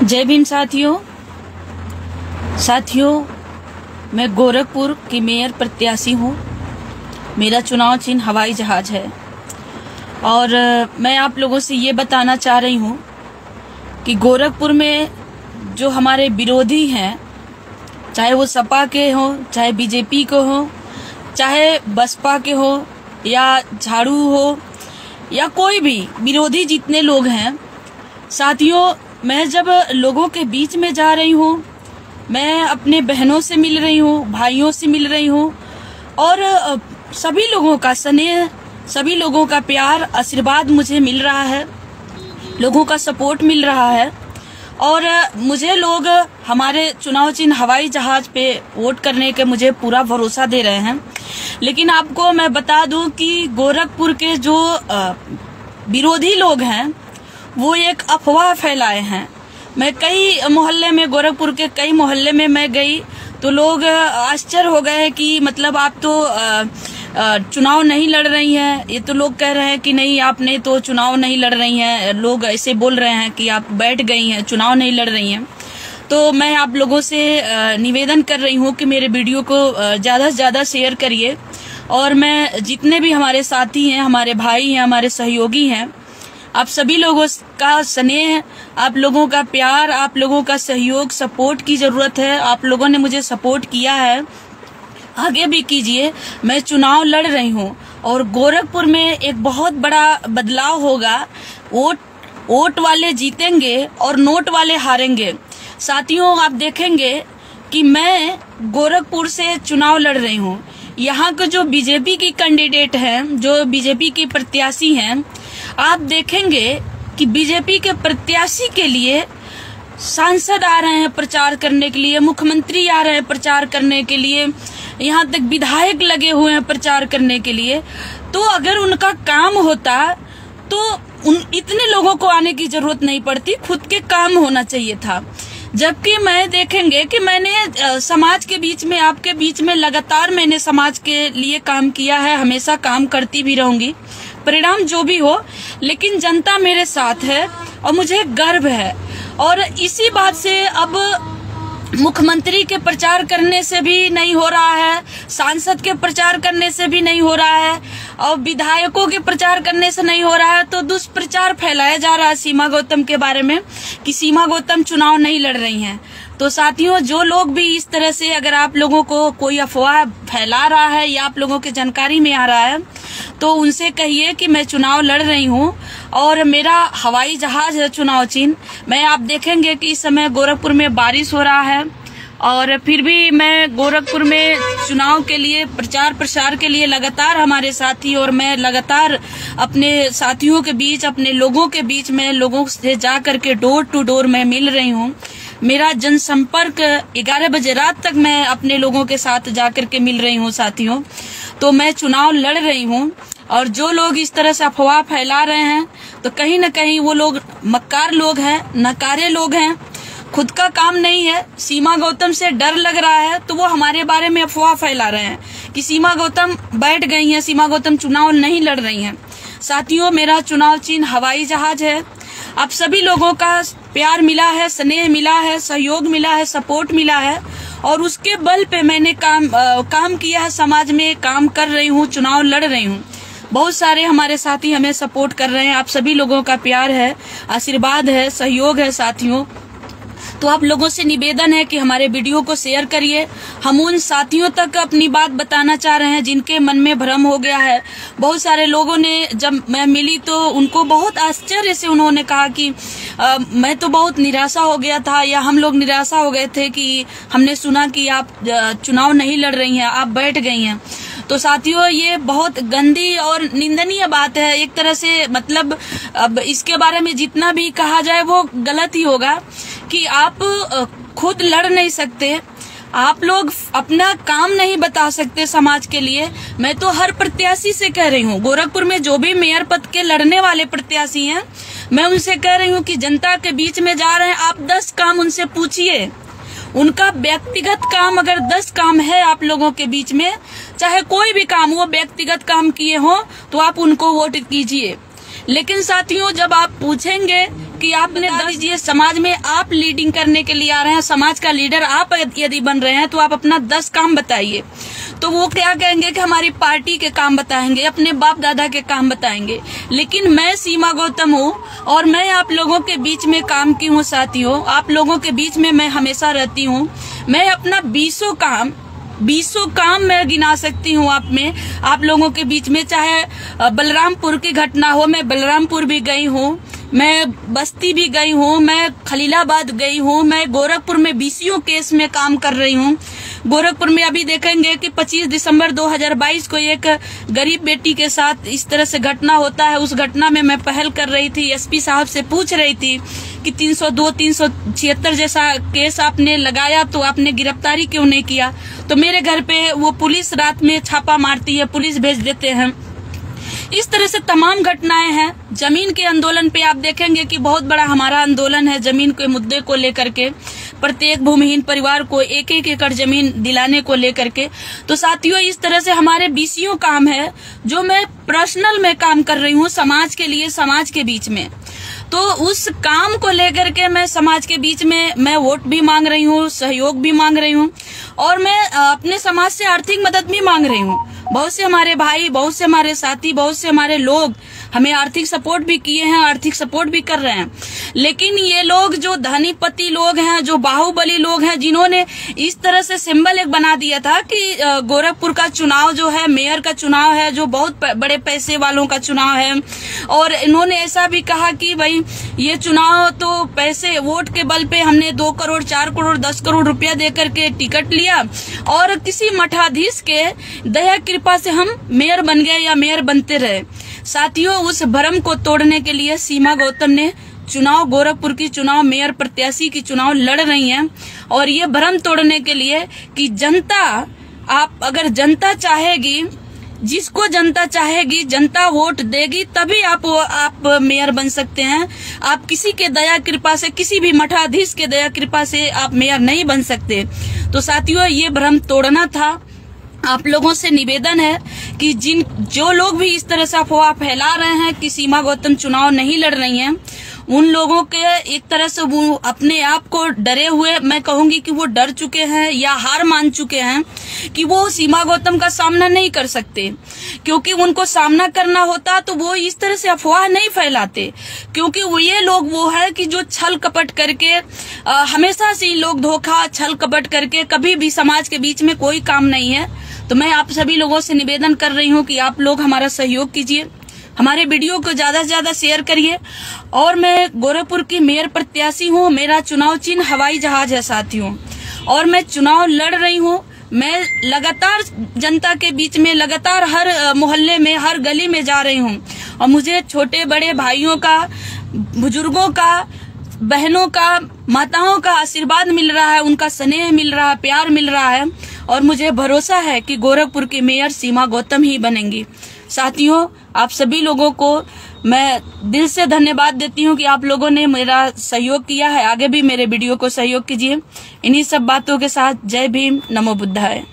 जय भीम साथियों, मैं गोरखपुर की मेयर प्रत्याशी हूँ। मेरा चुनाव चिन्ह हवाई जहाज है और मैं आप लोगों से ये बताना चाह रही हूँ कि गोरखपुर में जो हमारे विरोधी हैं, चाहे वो सपा के हों, चाहे बीजेपी को हों, चाहे बसपा के हो या झाड़ू हो या कोई भी विरोधी जितने लोग हैं, साथियों मैं जब लोगों के बीच में जा रही हूँ, मैं अपने बहनों से मिल रही हूँ, भाइयों से मिल रही हूँ और सभी लोगों का स्नेह, सभी लोगों का प्यार, आशीर्वाद मुझे मिल रहा है, लोगों का सपोर्ट मिल रहा है और मुझे लोग हमारे चुनाव चिन्ह हवाई जहाज पे वोट करने के मुझे पूरा भरोसा दे रहे हैं। लेकिन आपको मैं बता दूं कि गोरखपुर के जो विरोधी लोग हैं वो एक अफवाह फैलाए हैं। मैं कई मोहल्ले में, गोरखपुर के कई मोहल्ले में मैं गई तो लोग आश्चर्य हो गए कि मतलब आप तो चुनाव नहीं लड़ रही हैं। ये तो लोग कह रहे हैं कि नहीं, आपने तो चुनाव नहीं लड़ रही हैं। लोग ऐसे बोल रहे हैं कि आप बैठ गई हैं, चुनाव नहीं लड़ रही हैं। तो मैं आप लोगों से निवेदन कर रही हूँ कि मेरे वीडियो को ज्यादा से ज्यादा शेयर करिए और मैं जितने भी हमारे साथी हैं, हमारे भाई हैं, हमारे सहयोगी हैं, आप सभी लोगों का स्नेह, आप लोगों का प्यार, आप लोगों का सहयोग, सपोर्ट की जरूरत है। आप लोगों ने मुझे सपोर्ट किया है, आगे भी कीजिए। मैं चुनाव लड़ रही हूँ और गोरखपुर में एक बहुत बड़ा बदलाव होगा। वोट वाले जीतेंगे और नोट वाले हारेंगे। साथियों आप देखेंगे कि मैं गोरखपुर से चुनाव लड़ रही हूँ। यहाँ के जो बीजेपी की कैंडिडेट हैं, जो बीजेपी की प्रत्याशी हैं, आप देखेंगे कि बीजेपी के प्रत्याशी के लिए सांसद आ रहे हैं प्रचार करने के लिए, मुख्यमंत्री आ रहे हैं प्रचार करने के लिए, यहाँ तक विधायक लगे हुए हैं प्रचार करने के लिए। तो अगर उनका काम होता तो इतने लोगों को आने की जरूरत नहीं पड़ती, खुद के काम होना चाहिए था। जबकि मैं देखेंगे कि मैंने समाज के बीच में, आपके बीच में लगातार मैंने समाज के लिए काम किया है, हमेशा काम करती भी रहूंगी, परिणाम जो भी हो, लेकिन जनता मेरे साथ है और मुझे गर्व है। और इसी बात से अब मुख्यमंत्री के प्रचार करने से भी नहीं हो रहा है, सांसद के प्रचार करने से भी नहीं हो रहा है और विधायकों के प्रचार करने से नहीं हो रहा है, तो दुष्प्रचार फैलाया जा रहा है सीमा गौतम के बारे में कि सीमा गौतम चुनाव नहीं लड़ रही हैं। तो साथियों, जो लोग भी इस तरह से अगर आप लोगों को कोई अफवाह फैला रहा है या आप लोगों की जानकारी में आ रहा है तो उनसे कहिए कि मैं चुनाव लड़ रही हूँ और मेरा हवाई जहाज है चुनाव चिन्ह। मैं आप देखेंगे कि इस समय गोरखपुर में बारिश हो रहा है और फिर भी मैं गोरखपुर में चुनाव के लिए, प्रचार प्रसार के लिए लगातार हमारे साथी और मैं लगातार अपने साथियों के बीच, अपने लोगों के बीच में लोगों से जा करके डोर टू डोर मैं मिल रही हूँ। मेरा जनसंपर्क 11 बजे रात तक मैं अपने लोगों के साथ जाकर के मिल रही हूँ साथियों। तो मैं चुनाव लड़ रही हूँ और जो लोग इस तरह से अफवाह फैला रहे हैं तो कहीं न कहीं वो लोग मक्कार लोग हैं, नकारे लोग हैं, खुद का काम नहीं है। सीमा गौतम से डर लग रहा है तो वो हमारे बारे में अफवाह फैला रहे हैं कि सीमा गौतम बैठ गई हैं, सीमा गौतम चुनाव नहीं लड़ रही हैं। साथियों, मेरा चुनाव चिन्ह हवाई जहाज है। आप सभी लोगों का प्यार मिला है, स्नेह मिला है, सहयोग मिला है, सपोर्ट मिला है और उसके बल पे मैंने काम किया है, समाज में काम कर रही हूँ, चुनाव लड़ रही हूँ। बहुत सारे हमारे साथी हमें सपोर्ट कर रहे हैं। आप सभी लोगों का प्यार है, आशीर्वाद है, सहयोग है साथियों। तो आप लोगों से निवेदन है कि हमारे वीडियो को शेयर करिए। हम उन साथियों तक अपनी बात बताना चाह रहे हैं जिनके मन में भ्रम हो गया है। बहुत सारे लोगों ने, जब मैं मिली तो उनको बहुत आश्चर्य से उन्होंने कहा कि मैं तो बहुत निराशा हो गया था या हम लोग निराशा हो गए थे कि हमने सुना कि आप चुनाव नहीं लड़ रही हैं, आप बैठ गई हैं। तो साथियों, ये बहुत गंदी और निंदनीय बात है एक तरह से। मतलब अब इसके बारे में जितना भी कहा जाए वो गलत ही होगा कि आप खुद लड़ नहीं सकते, आप लोग अपना काम नहीं बता सकते समाज के लिए। मैं तो हर प्रत्याशी से कह रही हूँ, गोरखपुर में जो भी मेयर पद के लड़ने वाले प्रत्याशी हैं, मैं उनसे कह रही हूँ कि जनता के बीच में जा रहे हैं, आप 10 काम उनसे पूछिए। उनका व्यक्तिगत काम अगर 10 काम है आप लोगों के बीच में, चाहे कोई भी काम वो व्यक्तिगत काम किए हो, तो आप उनको वोट कीजिए। लेकिन साथियों, जब आप पूछेंगे कि आपने दीजिए समाज में आप लीडिंग करने के लिए आ रहे हैं, समाज का लीडर आप यदि बन रहे हैं, तो आप अपना 10 काम बताइए। तो वो क्या कहेंगे कि हमारी पार्टी के काम बताएंगे, अपने बाप दादा के काम बताएंगे। लेकिन मैं सीमा गौतम हूँ और मैं आप लोगों के बीच में काम की हूँ साथियों। आप लोगों के बीच में मैं हमेशा रहती हूँ। मैं अपना 20 काम मैं गिना सकती हूँ आप लोगों के बीच में। चाहे बलरामपुर की घटना हो, मैं बलरामपुर भी गई हूँ, मैं बस्ती भी गई हूँ, मैं खलीलाबाद गई हूँ, मैं गोरखपुर में बीसीओ केस में काम कर रही हूँ। गोरखपुर में अभी देखेंगे कि 25 दिसंबर 2022 को एक गरीब बेटी के साथ इस तरह से घटना होता है। उस घटना में मैं पहल कर रही थी, एसपी साहब से पूछ रही थी कि 302, 376 जैसा केस आपने लगाया तो आपने गिरफ्तारी क्यों नहीं किया। तो मेरे घर पे वो पुलिस रात में छापा मारती है, पुलिस भेज देते हैं। इस तरह से तमाम घटनाएं हैं। जमीन के आंदोलन पे आप देखेंगे कि बहुत बड़ा हमारा आंदोलन है जमीन के मुद्दे को लेकर के, प्रत्येक भूमिहीन परिवार को 1-1 एकड़ जमीन दिलाने को लेकर के। तो साथियों, इस तरह से हमारे बीसीओ काम है जो मैं पर्सनल में काम कर रही हूँ समाज के लिए, समाज के बीच में। तो उस काम को लेकर के मैं समाज के बीच में मैं वोट भी मांग रही हूँ, सहयोग भी मांग रही हूँ और मैं अपने समाज से आर्थिक मदद भी मांग रही हूँ। बहुत से हमारे भाई, बहुत से हमारे साथी, बहुत से हमारे लोग हमें आर्थिक सपोर्ट भी किए हैं, आर्थिक सपोर्ट भी कर रहे हैं। लेकिन ये लोग जो धनीपति लोग हैं, जो बाहुबली लोग हैं, जिन्होंने इस तरह से सिंबल एक बना दिया था कि गोरखपुर का चुनाव जो है मेयर का चुनाव है, जो बहुत बड़े पैसे वालों का चुनाव है। और इन्होंने ऐसा भी कहा कि भाई ये चुनाव तो पैसे वोट के बल पे हमने 2 करोड़, 4 करोड़, 10 करोड़ रुपया दे करके टिकट लिया और किसी मठाधीश के दया कृपा से हम मेयर बन गए या मेयर बनते रहे। साथियों, उस भ्रम को तोड़ने के लिए सीमा गौतम ने चुनाव, गोरखपुर की चुनाव मेयर प्रत्याशी की चुनाव लड़ रही हैं। और ये भ्रम तोड़ने के लिए कि जनता, आप अगर जनता चाहेगी, जिसको जनता चाहेगी, जनता वोट देगी, तभी आप मेयर बन सकते हैं। आप किसी के दया कृपा से, किसी भी मठाधीश के दया कृपा से आप मेयर नहीं बन सकते। तो साथियों, ये भ्रम तोड़ना था। आप लोगों से निवेदन है कि जो लोग भी इस तरह से अफवाह फैला रहे हैं कि सीमा गौतम चुनाव नहीं लड़ रही हैं, उन लोगों के एक तरह से वो अपने आप को डरे हुए, मैं कहूंगी कि वो डर चुके हैं या हार मान चुके हैं कि वो सीमा गौतम का सामना नहीं कर सकते। क्योंकि उनको सामना करना होता तो वो इस तरह से अफवाह नहीं फैलाते। क्योंकि वो ये लोग वो है कि जो छल कपट करके हमेशा से लोग धोखा, छल कपट करके कभी भी समाज के बीच में कोई काम नहीं है। तो मैं आप सभी लोगों से निवेदन कर रही हूँ कि आप लोग हमारा सहयोग कीजिए, हमारे वीडियो को ज्यादा से ज्यादा शेयर करिए। और मैं गोरखपुर की मेयर प्रत्याशी हूँ, मेरा चुनाव चिन्ह हवाई जहाज है साथियों, और मैं चुनाव लड़ रही हूँ। मैं लगातार जनता के बीच में, लगातार हर मोहल्ले में, हर गली में जा रही हूँ और मुझे छोटे बड़े भाइयों का, बुजुर्गों का, बहनों का, माताओं का आशीर्वाद मिल रहा है, उनका स्नेह मिल रहा है, प्यार मिल रहा है और मुझे भरोसा है कि गोरखपुर की मेयर सीमा गौतम ही बनेंगी। साथियों, आप सभी लोगों को मैं दिल से धन्यवाद देती हूँ कि आप लोगों ने मेरा सहयोग किया है। आगे भी मेरे वीडियो को सहयोग कीजिए। इन्हीं सब बातों के साथ जय भीम, नमो बुद्धाय।